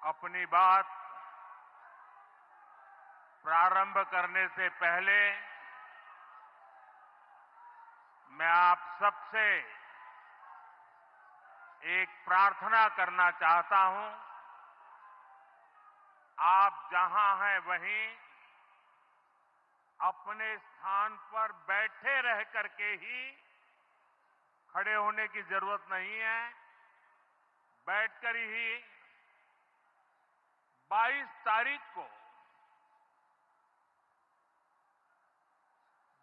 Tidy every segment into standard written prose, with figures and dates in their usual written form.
अपनी बात प्रारंभ करने से पहले मैं आप सबसे एक प्रार्थना करना चाहता हूं। आप जहां हैं वहीं अपने स्थान पर बैठे रह करके ही खड़े होने की जरूरत नहीं है। बैठकर ही 22 तारीख को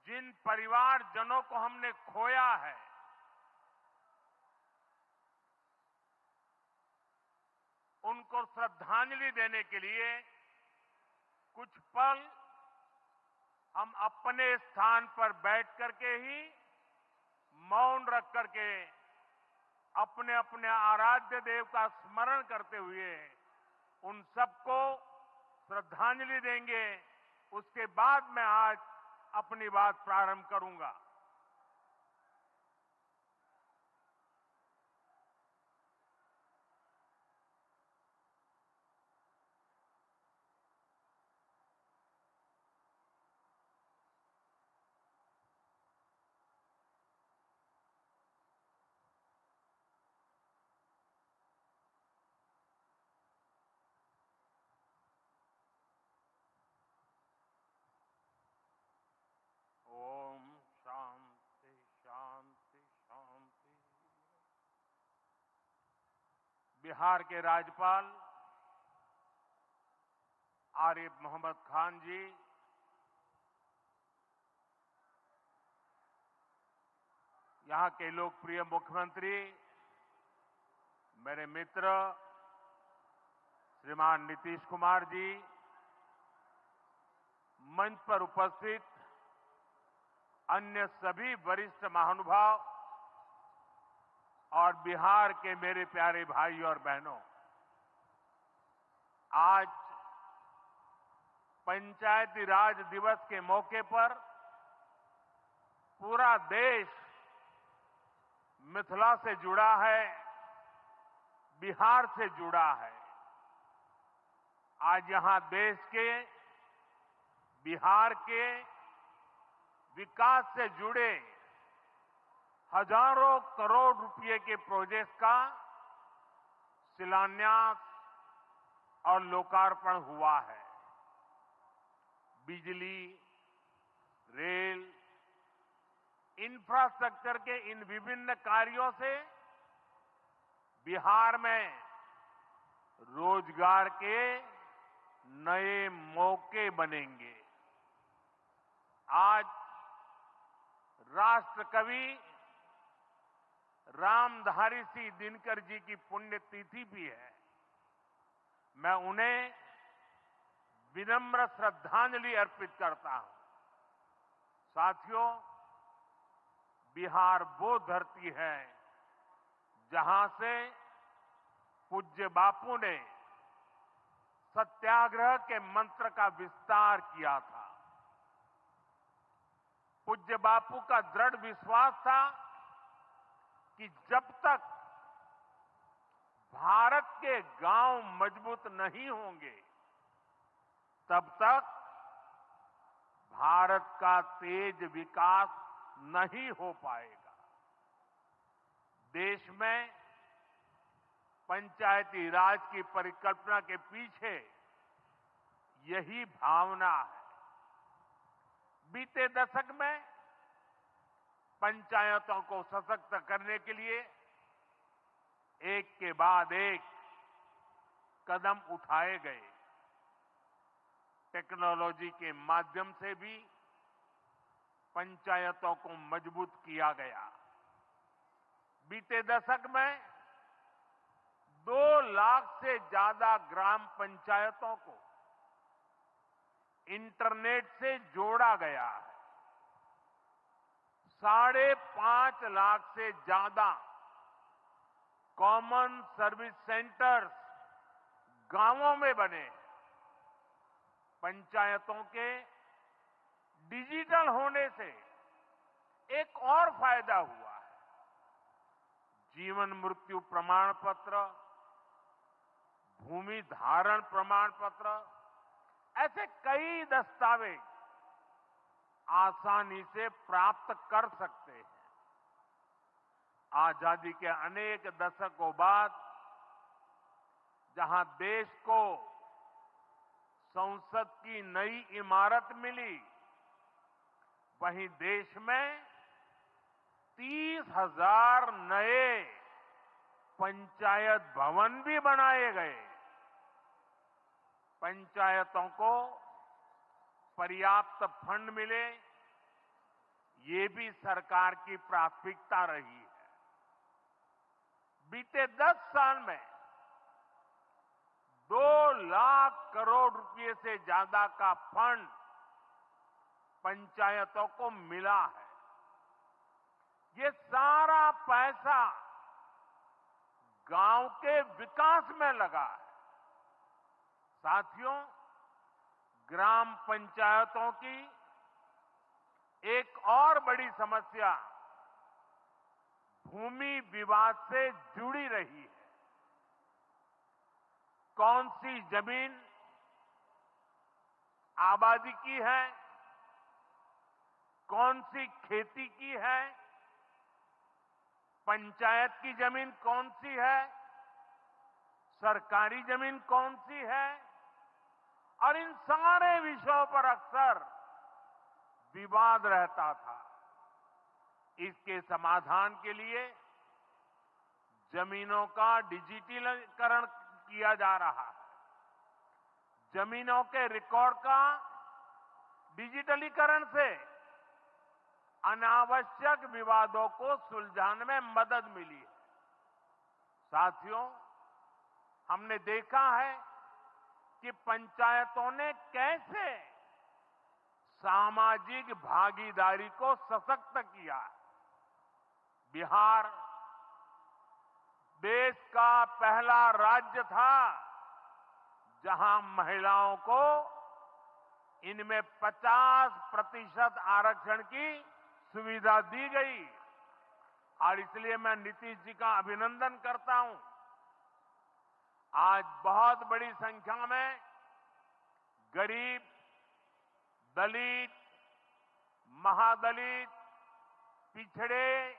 जिन परिवारजनों को हमने खोया है, उनको श्रद्धांजलि देने के लिए कुछ पल हम अपने स्थान पर बैठ करके ही मौन रख करके अपने अपने आराध्य देव का स्मरण करते हुए उन सबको श्रद्धांजलि देंगे। उसके बाद मैं आज अपनी बात प्रारंभ करूंगा। ओम शांति शांति शांति। बिहार के राज्यपाल आरिफ मोहम्मद खान जी, यहां के लोकप्रिय मुख्यमंत्री मेरे मित्र श्रीमान नीतीश कुमार जी, मंच पर उपस्थित अन्य सभी वरिष्ठ महानुभाव और बिहार के मेरे प्यारे भाई और बहनों, आज पंचायती राज दिवस के मौके पर पूरा देश मिथिला से जुड़ा है, बिहार से जुड़ा है। आज यहां देश के, बिहार के विकास से जुड़े हजारों करोड़ रुपए के प्रोजेक्ट का शिलान्यास और लोकार्पण हुआ है। बिजली, रेल, इंफ्रास्ट्रक्चर के इन विभिन्न कार्यों से बिहार में रोजगार के नए मौके बनेंगे। आज राष्ट्र कवि रामधारी सिंह दिनकर जी की पुण्यतिथि भी है। मैं उन्हें विनम्र श्रद्धांजलि अर्पित करता हूं। साथियों, बिहार वो धरती है जहां से पूज्य बापू ने सत्याग्रह के मंत्र का विस्तार किया था। पूज्य बापू का दृढ़ विश्वास था कि जब तक भारत के गांव मजबूत नहीं होंगे, तब तक भारत का तेज विकास नहीं हो पाएगा। देश में पंचायती राज की परिकल्पना के पीछे यही भावना है। बीते दशक में पंचायतों को सशक्त करने के लिए एक के बाद एक कदम उठाए गए। टेक्नोलॉजी के माध्यम से भी पंचायतों को मजबूत किया गया। बीते दशक में 2 लाख से ज्यादा ग्राम पंचायतों को इंटरनेट से जोड़ा गया है। 5.5 लाख से ज्यादा कॉमन सर्विस सेंटर्स गांवों में बने। पंचायतों के डिजिटल होने से एक और फायदा हुआ है। जीवन मृत्यु प्रमाण पत्र, भूमि धारण प्रमाण पत्र, ऐसे कई दस्तावेज आसानी से प्राप्त कर सकते हैं। आजादी के अनेक दशकों बाद जहां देश को संसद की नई इमारत मिली, वहीं देश में 30,000 नए पंचायत भवन भी बनाए गए। पंचायतों को पर्याप्त फंड मिले, ये भी सरकार की प्राथमिकता रही है। बीते 10 साल में 2 लाख करोड़ रुपए से ज्यादा का फंड पंचायतों को मिला है। ये सारा पैसा गांव के विकास में लगा है। साथियों, ग्राम पंचायतों की एक और बड़ी समस्या भूमि विवाद से जुड़ी रही है। कौन सी जमीन आबादी की है, कौन सी खेती की है, पंचायत की जमीन कौन सी है, सरकारी जमीन कौन सी है, और इन सारे विषयों पर अक्सर विवाद रहता था। इसके समाधान के लिए जमीनों का डिजिटलीकरण किया जा रहा है। जमीनों के रिकॉर्ड का डिजिटलीकरण से अनावश्यक विवादों को सुलझाने में मदद मिली है। साथियों, हमने देखा है कि पंचायतों ने कैसे सामाजिक भागीदारी को सशक्त किया। बिहार देश का पहला राज्य था जहां महिलाओं को इनमें 50% आरक्षण की सुविधा दी गई, और इसलिए मैं नीतीश जी का अभिनंदन करता हूं। आज बहुत बड़ी संख्या में गरीब, दलित, महादलित, पिछड़े,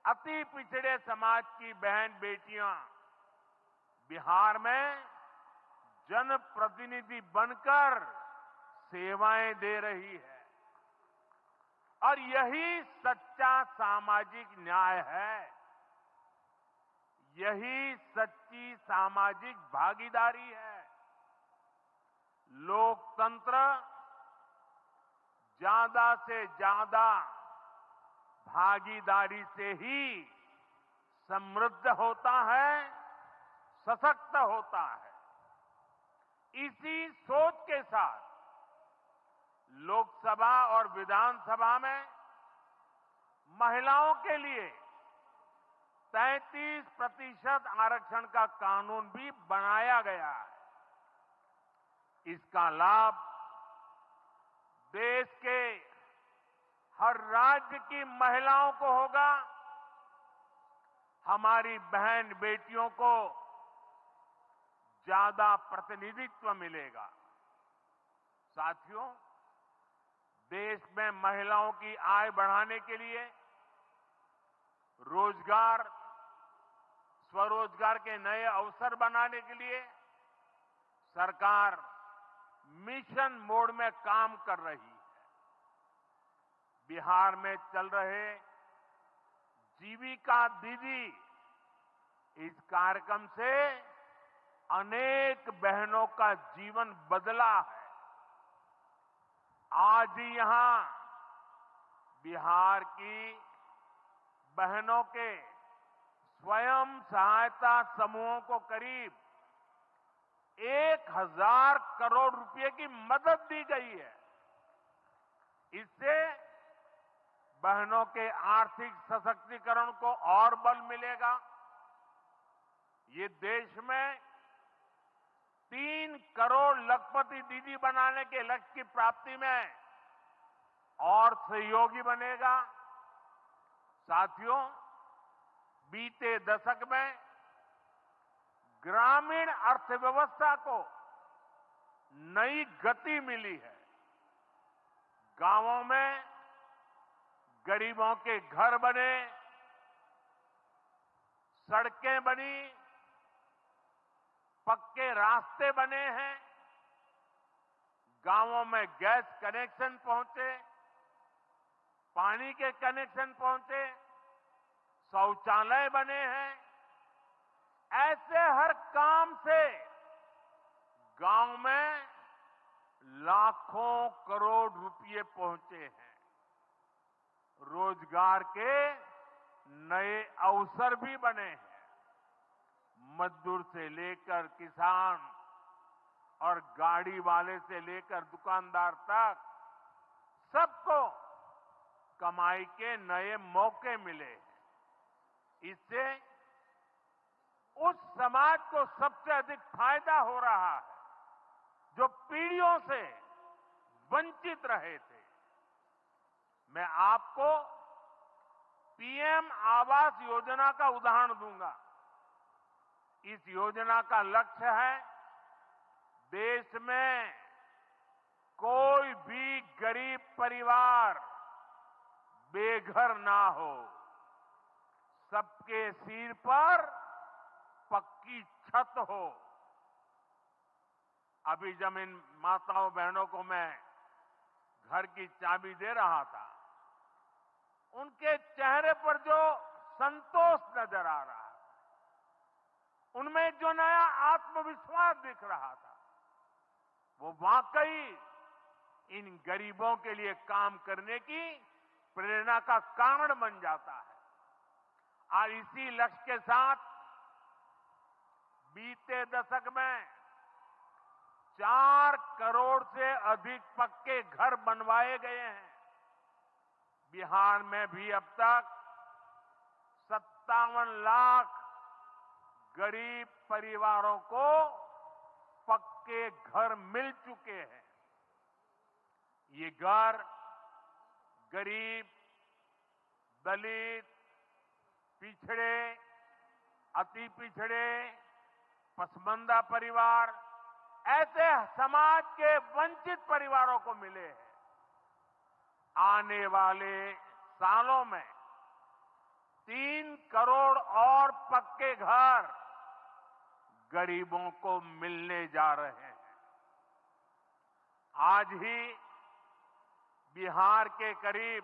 अति पिछड़े समाज की बहन बेटियां बिहार में जनप्रतिनिधि बनकर सेवाएं दे रही है, और यही सच्चा सामाजिक न्याय है। यही सच्ची सामाजिक भागीदारी है। लोकतंत्र ज्यादा से ज्यादा भागीदारी से ही समृद्ध होता है, सशक्त होता है। इसी सोच के साथ लोकसभा और विधानसभा में महिलाओं के लिए 33% आरक्षण का कानून भी बनाया गया है। इसका लाभ देश के हर राज्य की महिलाओं को होगा। हमारी बहन बेटियों को ज्यादा प्रतिनिधित्व मिलेगा। साथियों, देश में महिलाओं की आय बढ़ाने के लिए रोजगार, स्वरोजगार के नए अवसर बनाने के लिए सरकार मिशन मोड में काम कर रही है। बिहार में चल रहे जीविका दीदी इस कार्यक्रम से अनेक बहनों का जीवन बदला है। आज ही यहां बिहार की बहनों के स्वयं सहायता समूहों को करीब 1,000 करोड़ रुपए की मदद दी गई है। इससे बहनों के आर्थिक सशक्तिकरण को और बल मिलेगा। ये देश में 3 करोड़ लखपति दीदी बनाने के लक्ष्य की प्राप्ति में और सहयोगी बनेगा। साथियों, बीते दशक में ग्रामीण अर्थव्यवस्था को नई गति मिली है। गांवों में गरीबों के घर बने, सड़कें बनी, पक्के रास्ते बने हैं, गांवों में गैस कनेक्शन पहुंचे, पानी के कनेक्शन पहुंचे, शौचालय बने हैं। ऐसे हर काम से गांव में लाखों करोड़ रुपए पहुंचे हैं। रोजगार के नए अवसर भी बने हैं। मजदूर से लेकर किसान और गाड़ी वाले से लेकर दुकानदार तक सबको कमाई के नए मौके मिले। इससे उस समाज को सबसे अधिक फायदा हो रहा है जो पीढ़ियों से वंचित रहे थे। मैं आपको पीएम आवास योजना का उदाहरण दूंगा। इस योजना का लक्ष्य है देश में कोई भी गरीब परिवार बेघर ना हो, सबके सिर पर पक्की छत हो। अभी जब इन माताओं बहनों को मैं घर की चाबी दे रहा था, उनके चेहरे पर जो संतोष नजर आ रहा था, उनमें जो नया आत्मविश्वास दिख रहा था, वो वाकई इन गरीबों के लिए काम करने की प्रेरणा का कारण बन जाता है। और इसी लक्ष्य के साथ बीते दशक में 4 करोड़ से अधिक पक्के घर बनवाए गए हैं। बिहार में भी अब तक 57 लाख गरीब परिवारों को पक्के घर मिल चुके हैं। ये घर गरीब, दलित, पिछड़े, अति पिछड़े, पसमानदा परिवार, ऐसे समाज के वंचित परिवारों को मिले हैं। आने वाले सालों में 3 करोड़ और पक्के घर गरीबों को मिलने जा रहे हैं। आज ही बिहार के करीब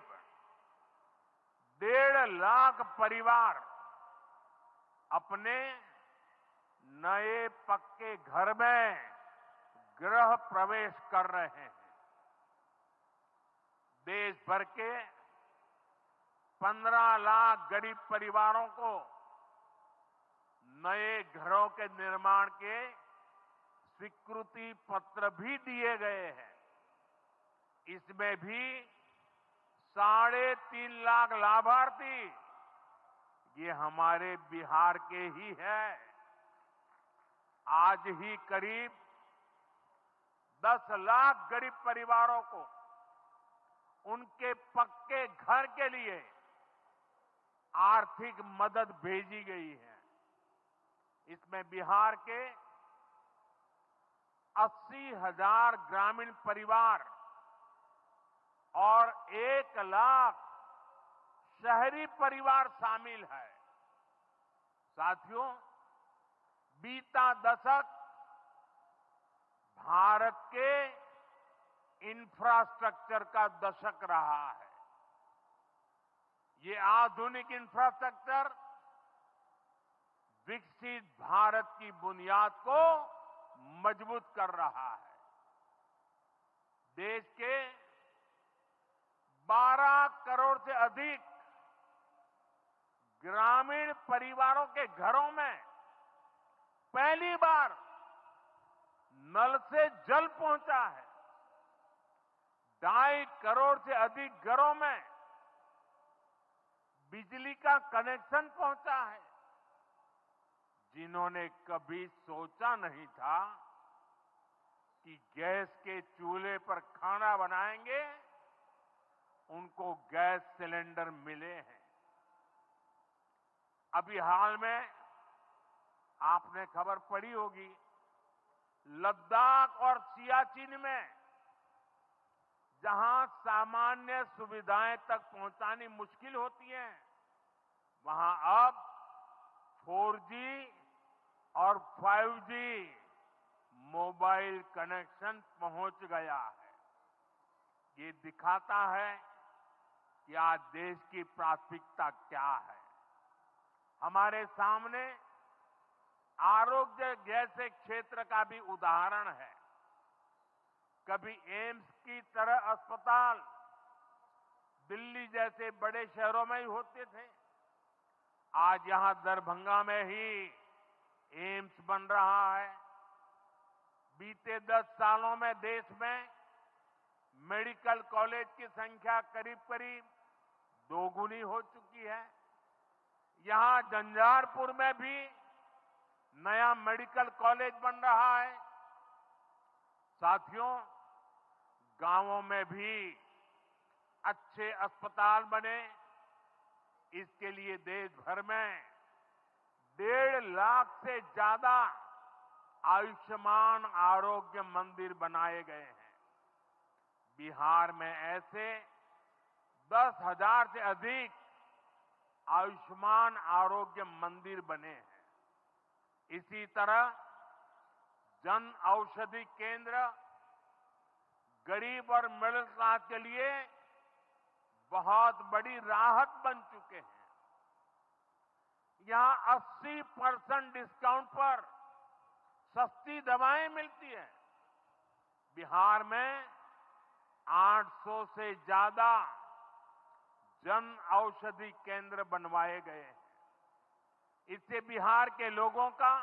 1.5 लाख परिवार अपने नए पक्के घर में गृह प्रवेश कर रहे हैं। देश भर के 15 लाख गरीब परिवारों को नए घरों के निर्माण के स्वीकृति पत्र भी दिए गए हैं। इसमें भी 3.5 लाख लाभार्थी ये हमारे बिहार के ही हैं। आज ही करीब 10 लाख गरीब परिवारों को उनके पक्के घर के लिए आर्थिक मदद भेजी गई है। इसमें बिहार के 80,000 ग्रामीण परिवार और 1 लाख शहरी परिवार शामिल है। साथियों, बीता दशक भारत के इंफ्रास्ट्रक्चर का दशक रहा है। ये आधुनिक इंफ्रास्ट्रक्चर विकसित भारत की बुनियाद को मजबूत कर रहा है। देश के 12 करोड़ से अधिक ग्रामीण परिवारों के घरों में पहली बार नल से जल पहुंचा है। 2.5 करोड़ से अधिक घरों में बिजली का कनेक्शन पहुंचा है। जिन्होंने कभी सोचा नहीं था कि गैस के चूल्हे पर खाना बनाएंगे, उनको गैस सिलेंडर मिले हैं। अभी हाल में आपने खबर पढ़ी होगी, लद्दाख और सियाचिन में जहां सामान्य सुविधाएं तक पहुंचानी मुश्किल होती है, वहां अब 4G और 5G मोबाइल कनेक्शन पहुंच गया है। ये दिखाता है कि आज देश की प्राथमिकता क्या है। हमारे सामने आरोग्य जैसे क्षेत्र का भी उदाहरण है। कभी एम्स की तरह अस्पताल दिल्ली जैसे बड़े शहरों में ही होते थे, आज यहां दरभंगा में ही एम्स बन रहा है। बीते 10 सालों में देश में मेडिकल कॉलेज की संख्या करीब करीब दोगुनी हो चुकी है। यहां झंझारपुर में भी नया मेडिकल कॉलेज बन रहा है। साथियों, गांवों में भी अच्छे अस्पताल बने, इसके लिए देश भर में 1.5 लाख से ज्यादा आयुष्मान आरोग्य मंदिर बनाए गए हैं। बिहार में ऐसे 10,000 से अधिक आयुष्मान आरोग्य मंदिर बने हैं। इसी तरह जन औषधि केंद्र गरीब और मिडिल क्लास के लिए बहुत बड़ी राहत बन चुके हैं। यहां 80% डिस्काउंट पर सस्ती दवाएं मिलती हैं। बिहार में 800 से ज्यादा जन औषधि केंद्र बनवाए गए हैं। इससे बिहार के लोगों का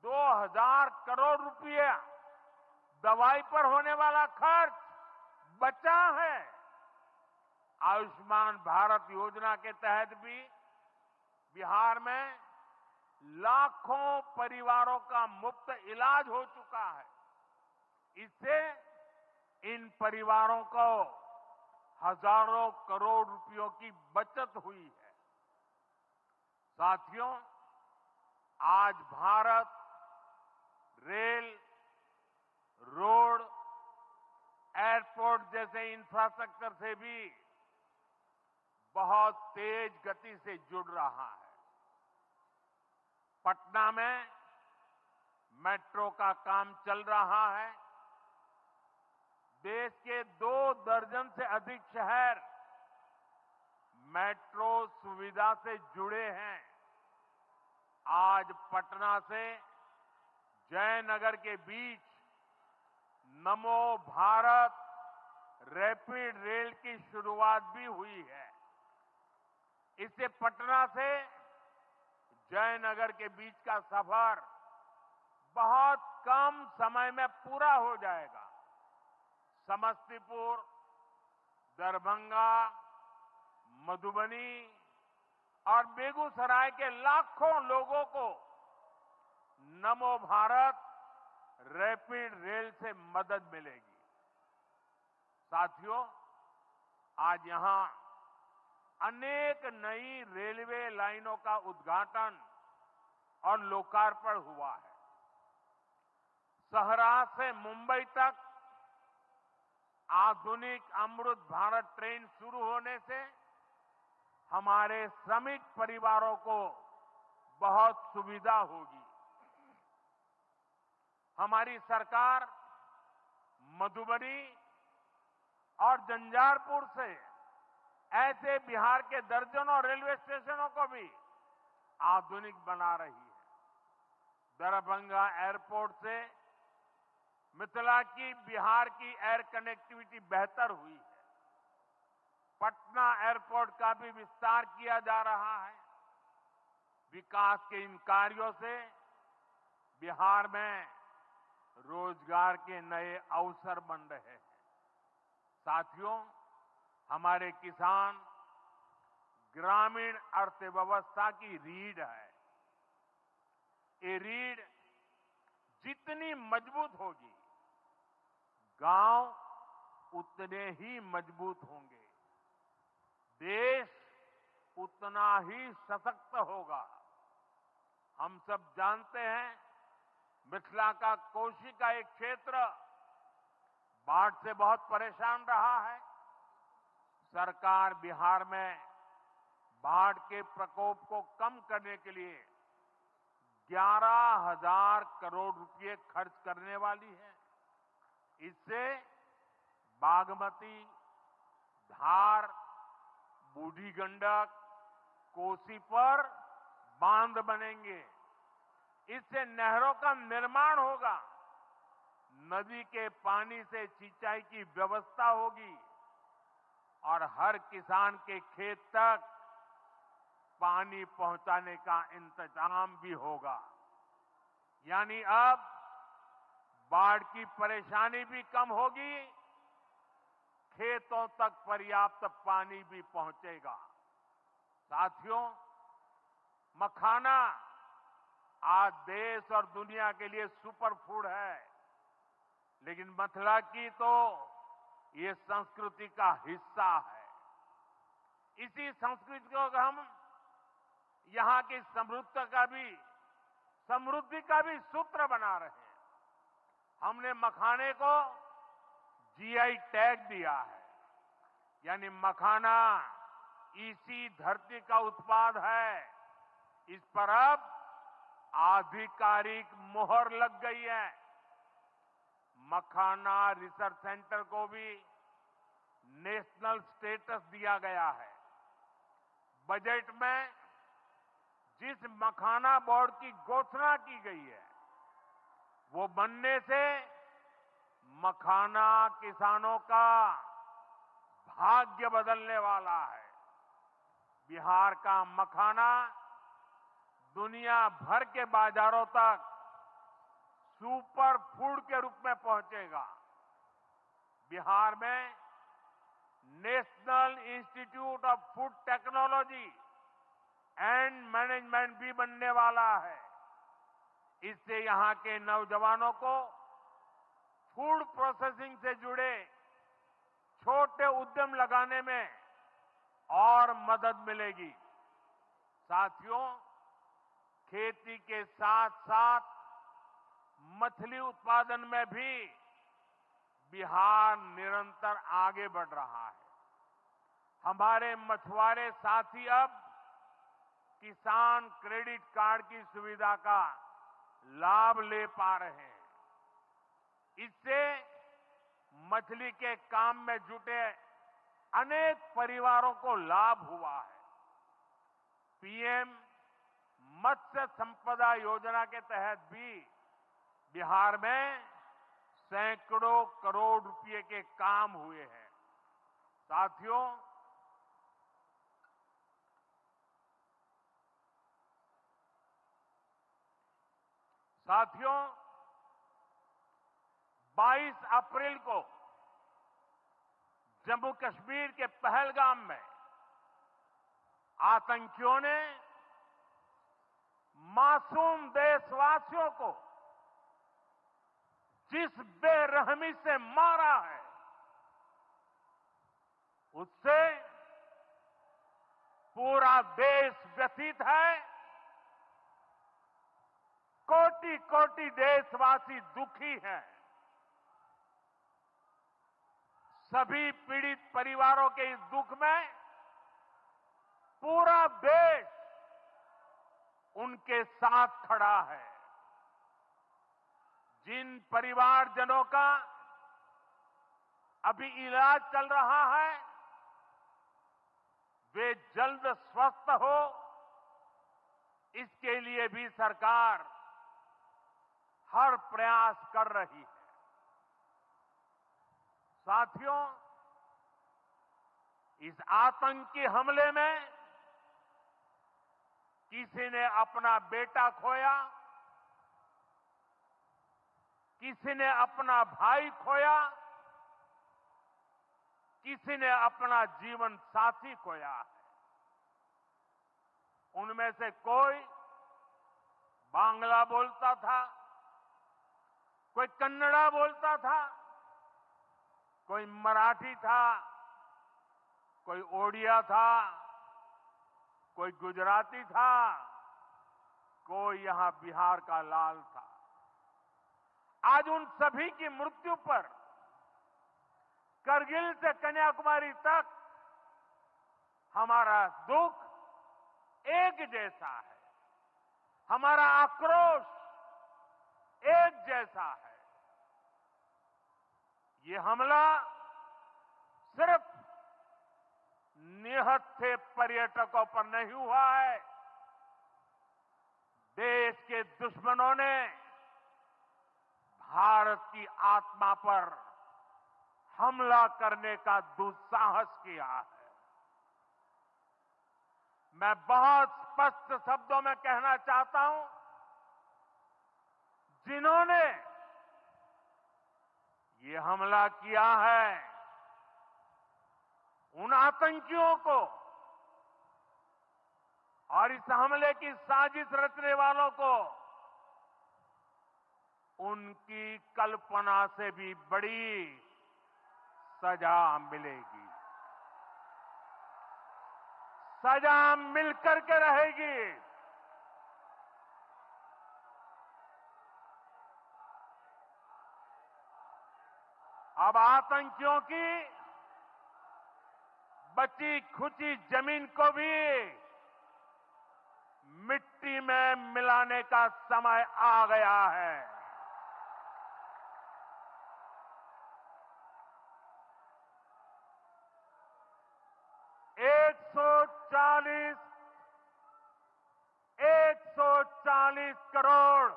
2,000 करोड़ रुपया दवाई पर होने वाला खर्च बचा है। आयुष्मान भारत योजना के तहत भी बिहार में लाखों परिवारों का मुफ्त इलाज हो चुका है। इससे इन परिवारों को हजारों करोड़ रुपयों की बचत हुई है। साथियों, आज भारत रेल, रोड, एयरपोर्ट जैसे इंफ्रास्ट्रक्चर से भी बहुत तेज गति से जुड़ रहा है। पटना में मेट्रो का काम चल रहा है। देश के 2 दर्जन से अधिक शहर मेट्रो सुविधा से जुड़े हैं। आज पटना से जयनगर के बीच नमो भारत रैपिड रेल की शुरुआत भी हुई है। इससे पटना से जयनगर के बीच का सफर बहुत कम समय में पूरा हो जाएगा। समस्तीपुर, दरभंगा, मधुबनी और बेगूसराय के लाखों लोगों को नमो भारत रैपिड रेल से मदद मिलेगी। साथियों, आज यहां अनेक नई रेलवे लाइनों का उद्घाटन और लोकार्पण हुआ है। सहरा से मुंबई तक आधुनिक अमृत भारत ट्रेन शुरू होने से हमारे श्रमिक परिवारों को बहुत सुविधा होगी। हमारी सरकार मधुबनी और झंझारपुर से ऐसे बिहार के दर्जनों रेलवे स्टेशनों को भी आधुनिक बना रही है। दरभंगा एयरपोर्ट से मिथिला की बिहार की एयर कनेक्टिविटी बेहतर हुई है। पटना एयरपोर्ट का भी विस्तार किया जा रहा है। विकास के इन कार्यों से बिहार में रोजगार के नए अवसर बन रहे हैं। साथियों, हमारे किसान ग्रामीण अर्थव्यवस्था की रीढ़ है। ये रीढ़ जितनी मजबूत होगी, गांव उतने ही मजबूत होंगे, देश उतना ही सशक्त होगा। हम सब जानते हैं, मिथिला का कोशी का एक क्षेत्र बाढ़ से बहुत परेशान रहा है। सरकार बिहार में बाढ़ के प्रकोप को कम करने के लिए 11,000 करोड़ रुपए खर्च करने वाली है। इससे बागमती, धार, बूढ़ी गंडक, कोसी पर बांध बनेंगे। इससे नहरों का निर्माण होगा, नदी के पानी से सिंचाई की व्यवस्था होगी और हर किसान के खेत तक पानी पहुंचाने का इंतजाम भी होगा। यानी अब बाढ़ की परेशानी भी कम होगी, खेतों तक पर्याप्त पानी भी पहुंचेगा। साथियों, मखाना आज देश और दुनिया के लिए सुपर फूड है, लेकिन मिथिला की तो ये संस्कृति का हिस्सा है। इसी संस्कृति को हम यहां की समृद्धि का भी सूत्र बना रहे हैं। हमने मखाने को जीआई टैग दिया है, यानी मखाना इसी धरती का उत्पाद है। इस पर अब आधिकारिक मोहर लग गई है। मखाना रिसर्च सेंटर को भी नेशनल स्टेटस दिया गया है। बजट में जिस मखाना बोर्ड की घोषणा की गई है, वो बनने से मखाना किसानों का भाग्य बदलने वाला है। बिहार का मखाना दुनिया भर के बाजारों तक सुपर फूड के रूप में पहुंचेगा। बिहार में national institute of food technology and management भी बनने वाला है। इससे यहां के नौजवानों को फूड प्रोसेसिंग से जुड़े छोटे उद्यम लगाने में और मदद मिलेगी। साथियों, खेती के साथ साथ मछली उत्पादन में भी बिहार निरंतर आगे बढ़ रहा है। हमारे मछुआरे साथी अब किसान क्रेडिट कार्ड की सुविधा का लाभ ले पा रहे हैं। इससे मछली के काम में जुटे अनेक परिवारों को लाभ हुआ है। पीएम मत्स्य संपदा योजना के तहत भी बिहार में सैकड़ों करोड़ रुपए के काम हुए हैं। साथियों, साथियों 22 अप्रैल को जम्मू कश्मीर के पहलगाम में आतंकियों ने मासूम देशवासियों को जिस बेरहमी से मारा है, उससे पूरा देश व्यथित है। कोटि कोटि देशवासी दुखी हैं। सभी पीड़ित परिवारों के इस दुख में पूरा देश उनके साथ खड़ा है। जिन परिवारजनों का अभी इलाज चल रहा है, वे जल्द स्वस्थ हो, इसके लिए भी सरकार हर प्रयास कर रही है। साथियों, इस आतंकी हमले में किसी ने अपना बेटा खोया, किसी ने अपना भाई खोया, किसी ने अपना जीवन साथी खोया है। उनमें से कोई बांग्ला बोलता था, कोई कन्नड़ा बोलता था, कोई मराठी था, कोई ओडिया था, कोई गुजराती था, कोई यहां बिहार का लाल था। आज उन सभी की मृत्यु पर करगिल से कन्याकुमारी तक हमारा दुख एक जैसा है, हमारा आक्रोश एक जैसा है। ये हमला सिर्फ निहत्थे पर्यटकों पर नहीं हुआ है, देश के दुश्मनों ने भारत की आत्मा पर हमला करने का दुस्साहस किया है। मैं बहुत स्पष्ट शब्दों में कहना चाहता हूं, जिन्होंने ये हमला किया है, उन आतंकियों को और इस हमले की साजिश रचने वालों को उनकी कल्पना से भी बड़ी सजा मिलेगी, सजा मिलकर के रहेगी। अब आतंकियों की बची खुची जमीन को भी मिट्टी में मिलाने का समय आ गया है। एक सौ चालीस करोड़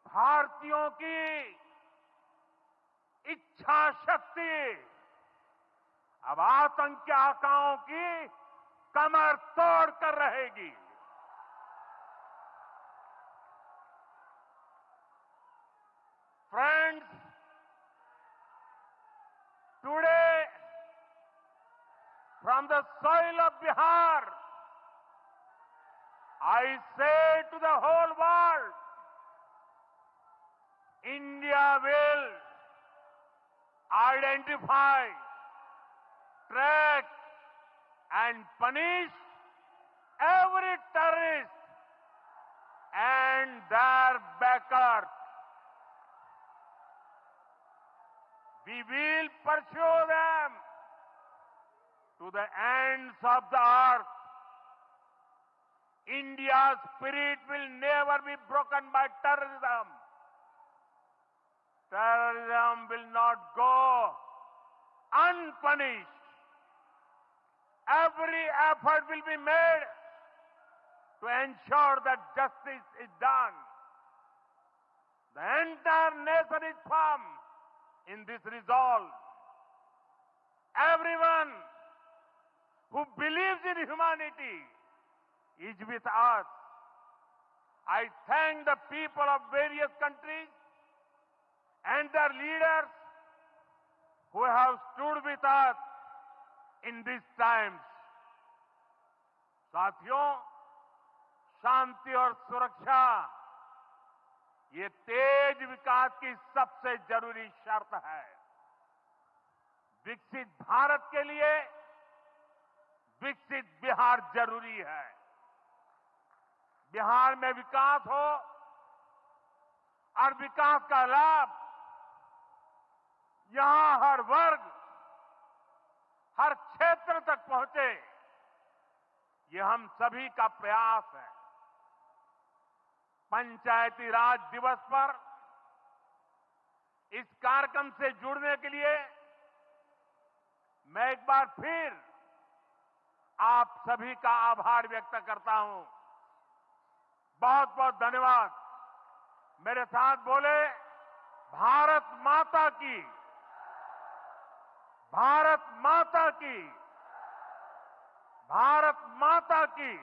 भारतीयों की इच्छा शक्ति अब आतंकी आकाओं की कमर तोड़ कर रहेगी। Friends, today from the soil of Bihar, I say to the whole world, India will identify, track and punish every terrorist and their backers. We will pursue them to the ends of the earth. India's spirit will never be broken by terrorism. Terrorism will not go unpunished. Every effort will be made to ensure that justice is done. The entire nation is firm in this resolve. Everyone who believes in humanity is with us. I thank the people of various countries and their leaders who have stood with us in these times. साथियों, शांति और सुरक्षा ये तेज विकास की सबसे जरूरी शर्त है। विकसित भारत के लिए विकसित बिहार जरूरी है। बिहार में विकास हो और विकास का लाभ यहां हर वर्ग, हर क्षेत्र तक पहुंचे, ये हम सभी का प्रयास है। पंचायती राज दिवस पर इस कार्यक्रम से जुड़ने के लिए मैं एक बार फिर आप सभी का आभार व्यक्त करता हूं। बहुत बहुत धन्यवाद। मेरे साथ बोले, भारत माता की, भारत माता की, भारत माता की।